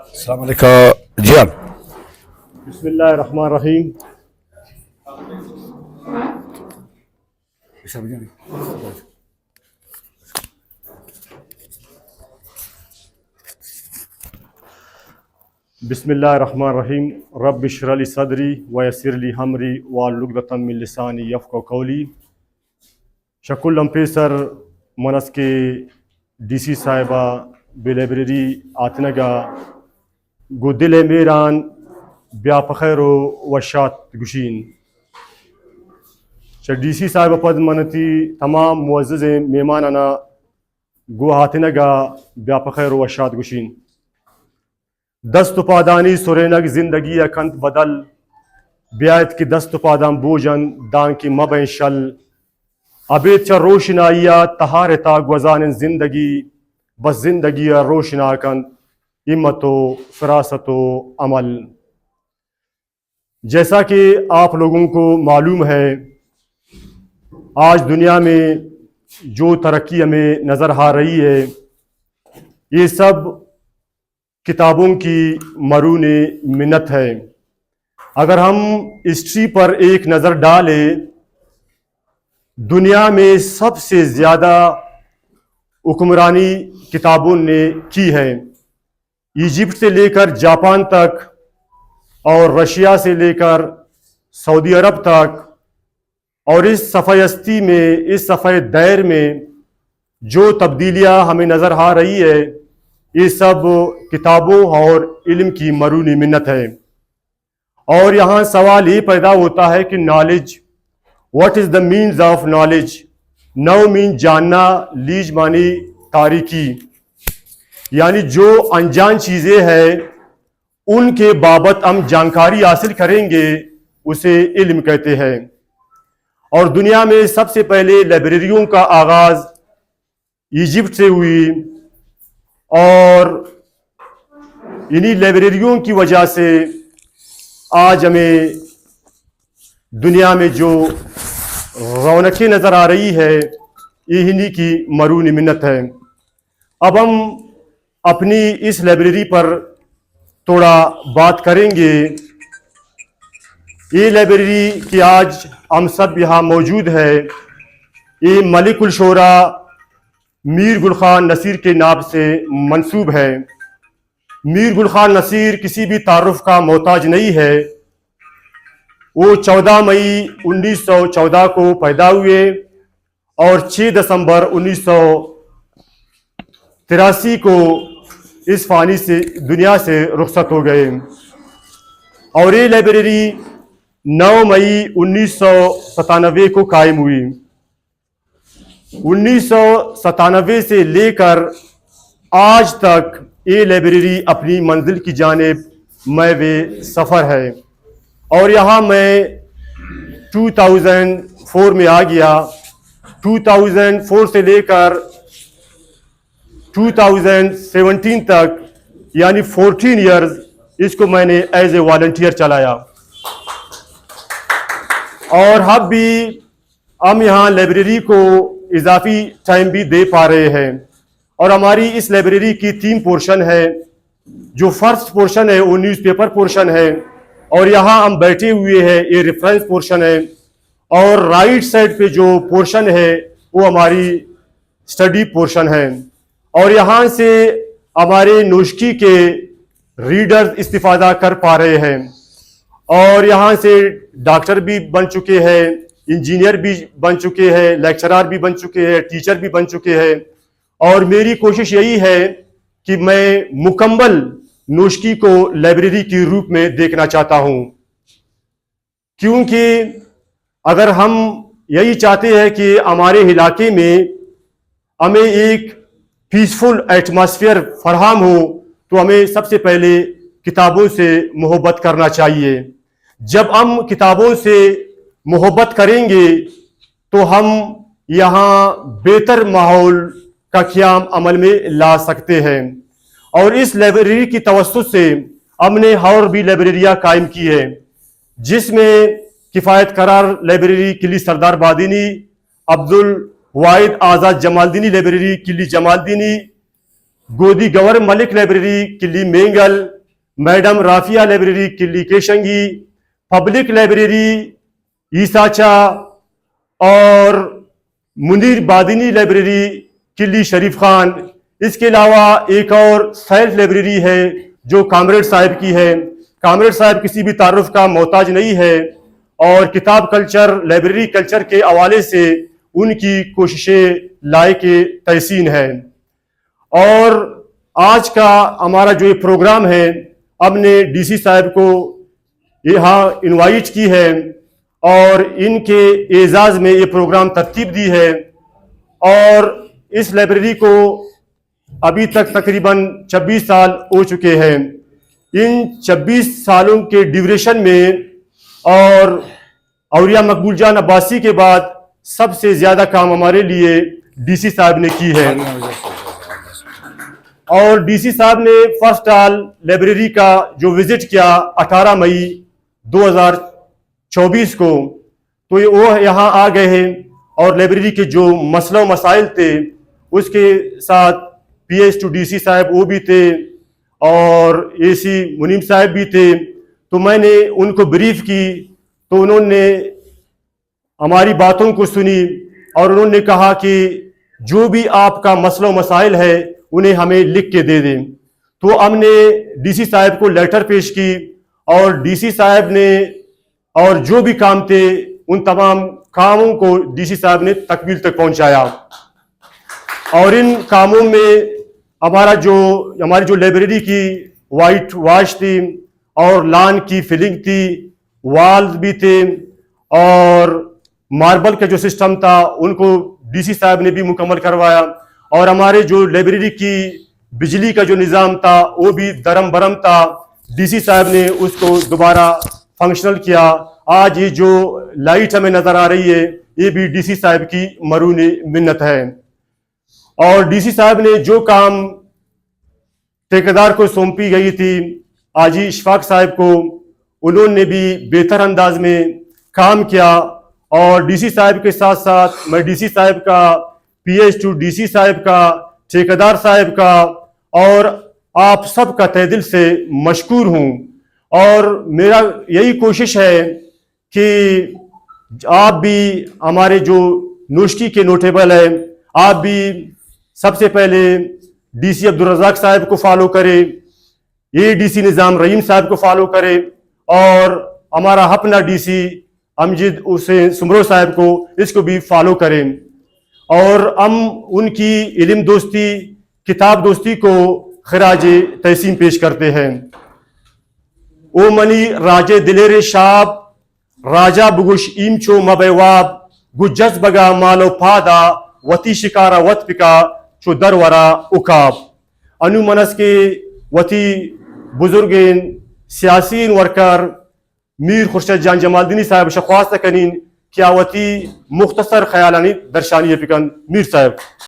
अस्सलाम वालेकुम जी हाँ। बिस्मिल्लाहिर्रहमानिर्रहीम। बिस्मिल्लाहिर्रहमानिर्रहीम। रब्बि इश्रह ली सदरी व यस्सिर ली अमरी वाहलुल उक़दतम मिन लिसानी यफ़क़हू क़ौली। शकुल लंपेसर मनस के डीसी साहिबा बेलाइब्रेरी आतनगा गुदिल मेरान ब्यापखैरो वशात गुशीन डीसी साहिबा पद मनती तमाम मुअज़्ज़ज़ मेहमानाना गुहातनगा ब्यापखैरो वशात गुशीन दस्त पादानी सुरेनग जिंदगी अकंत बदल ब्यायत की दस्त पादाम बोजन दान की मबें शल अबेद च रोशनाइया तहारता गुजान जिंदगी बस जिंदगी रोशना कंत हिम्मतो फरासतो अमल। जैसा कि आप लोगों को मालूम है, आज दुनिया में जो तरक्की हमें नज़र आ रही है, ये सब किताबों की मरून मिन्नत है। अगर हम हिस्ट्री पर एक नज़र डालें, दुनिया में सबसे ज़्यादा हुक्मरानी किताबों ने की है। इजिप्ट से लेकर जापान तक और रशिया से लेकर सऊदी अरब तक, और इस सफ़यस्ती में, इस सफ़े दैर में जो तब्दीलियाँ हमें नज़र आ रही है, ये सब किताबों और इल्म की मरून मिन्नत है। और यहाँ सवाल ये पैदा होता है कि knowledge, what is the means of knowledge. Now mean जानना, लीज मानी तारीकी, यानी जो अनजान चीज़ें हैं उनके बाबत हम जानकारी हासिल करेंगे, उसे इल्म कहते हैं। और दुनिया में सबसे पहले लाइब्रेरियों का आगाज़ इजिप्ट से हुई, और इन्हीं लाइब्रेरियों की वजह से आज हमें दुनिया में जो रौनकें नज़र आ रही है, ये इन्हीं की मरून मिन्नत है। अब हम अपनी इस लाइब्रेरी पर थोड़ा बात करेंगे। ये लाइब्रेरी की आज हम सब यहाँ मौजूद है, ये मलिकुल शोरा मीर गुल खान नसीर के नाम से मंसूब है। मीर गुल खान नसीर किसी भी तारुफ का मोहताज नहीं है। वो 14 मई 1914 को पैदा हुए और 6 दिसंबर 1983 को इस फानी से दुनिया से रुखसत हो गए। और ये लाइब्रेरी 9 मई 1997 को कायम हुई। 1997 से लेकर आज तक ये लाइब्रेरी अपनी मंजिल की जानिब मैवे सफ़र है। और यहाँ मैं 2004 में आ गया। 2004 से लेकर 2017 तक, यानी 14 ईयर्स इसको मैंने एज ए वॉलंटियर चलाया। और अब भी हम यहाँ लाइब्रेरी को इजाफी टाइम भी दे पा रहे हैं। और हमारी इस लाइब्रेरी की 3 पोर्शन है। जो फर्स्ट पोर्शन है वो न्यूज़पेपर पोर्शन है, और यहाँ हम बैठे हुए हैं, ये रेफरेंस पोर्शन है। और राइट साइड पे जो पोर्शन है वो हमारी स्टडी पोर्शन है। और यहाँ से हमारे नोश्की के रीडर्स इस्तिफादा कर पा रहे हैं। और यहाँ से डॉक्टर भी बन चुके हैं, इंजीनियर भी बन चुके हैं, लेक्चरर भी बन चुके हैं, टीचर भी बन चुके हैं। और मेरी कोशिश यही है कि मैं मुकम्मल नोश्की को लाइब्रेरी के रूप में देखना चाहता हूँ, क्योंकि अगर हम यही चाहते हैं कि हमारे इलाके में हमें एक पीसफुल एटमॉस्फेयर फराहम हो, तो हमें सबसे पहले किताबों से मोहब्बत करना चाहिए। जब हम किताबों से मोहब्बत करेंगे तो हम यहाँ बेहतर माहौल का क़याम अमल में ला सकते हैं। और इस लाइब्रेरी की तवस्सुत से हमने और भी लाइब्रेरियाँ कायम की है, जिसमें किफ़ायत करार लाइब्रेरी किली सरदार बादीनी, अब्दुल वाहिद आज़ाद जमालदीनी लाइब्रेरी किली जमालदीनी, गोदी गवर मलिक लाइब्रेरी किली मेंगल, मैडम राफिया लाइब्रेरी किली केशंगी, पब्लिक लाइब्रेरी ईसाचा और मुनीर बादिनी लाइब्रेरी किली शरीफ खान। इसके अलावा एक और सेल्फ लाइब्रेरी है जो कामरेड साहब की है। कामरेड साहब किसी भी तारुफ का मोहताज नहीं है और किताब कल्चर, लाइब्रेरी कल्चर के हवाले से उनकी कोशिशें लायक तहसीन है। और आज का हमारा जो ये प्रोग्राम है, हमने डीसी साहब को यहाँ इनवाइट की है और इनके एजाज में ये प्रोग्राम तरतीब दी है। और इस लाइब्रेरी को अभी तक तकरीबन 26 साल हो चुके हैं। इन 26 सालों के ड्यूरेशन में और औरिया मकबूल जान अब्बासी के बाद सबसे ज्यादा काम हमारे लिए डीसी साहब ने की है। और डीसी साहब ने फर्स्ट ऑल लाइब्रेरी का जो विजिट किया 18 मई 2024 को, तो ये वो यहाँ आ गए हैं और लाइब्रेरी के जो मसला मसाइल थे उसके साथ पीएच टू डीसी साहब वो भी थे और एसी मुनीम साहब भी थे। तो मैंने उनको ब्रीफ की तो उन्होंने हमारी बातों को सुनी और उन्होंने कहा कि जो भी आपका मसला मसाइल है उन्हें हमें लिख के दे दें। तो हमने डीसी साहब को लेटर पेश की और डीसी साहब ने और जो भी काम थे उन तमाम कामों को डीसी साहब ने तकमील तक पहुंचाया। और इन कामों में हमारी जो लाइब्रेरी की वाइट वॉश थी और लॉन की फिलिंग थी, वॉल्स भी थे और मार्बल का जो सिस्टम था उनको डीसी साहब ने भी मुकम्मल करवाया। और हमारे जो लाइब्रेरी की बिजली का जो निज़ाम था वो भी दरम बरम था, डीसी साहब ने उसको दोबारा फंक्शनल किया। आज ये जो लाइट हमें नजर आ रही है ये भी डीसी साहब की मरून मिन्नत है। और डीसी साहब ने जो काम ठेकेदार को सौंपी गई थी आजी इशफाक साहब को, उन्होंने भी बेहतर अंदाज में काम किया। और डीसी साहब के साथ साथ मैं डीसी साहब का, पीएच टू डीसी साहब का, ठेकेदार साहब का और आप सब का तहे दिल से मशकूर हूँ। और मेरा यही कोशिश है कि आप भी हमारे जो नोशकी के नोटेबल है, आप भी सबसे पहले डीसी अब्दुल रज़ाक साहब को फॉलो करें, ये डीसी निज़ाम रहीम साहब को फॉलो करें और हमारा अपना डीसी अमजद हुसैन सुमरो साहब को इसको भी फॉलो करें। और हम उनकी इल्म दोस्ती, किताब दोस्ती को खराज तहसीन पेश करते हैं। ओ मनी राजे दिलेरे शाब राजा बुगुश इमचो मबेवाब गुजस बगा मालो फादा वती शिकारा वत पिका चो दरवरा उकाब। अनुमनस के वती बुजुर्गेन सियासीन वर्कर मीर खुर्शद जान जमालदीनी साहब शख्वास्त कनीन क्या वती मुख्तसर ख्यालानी दर्शानी पिकन मीर साहब।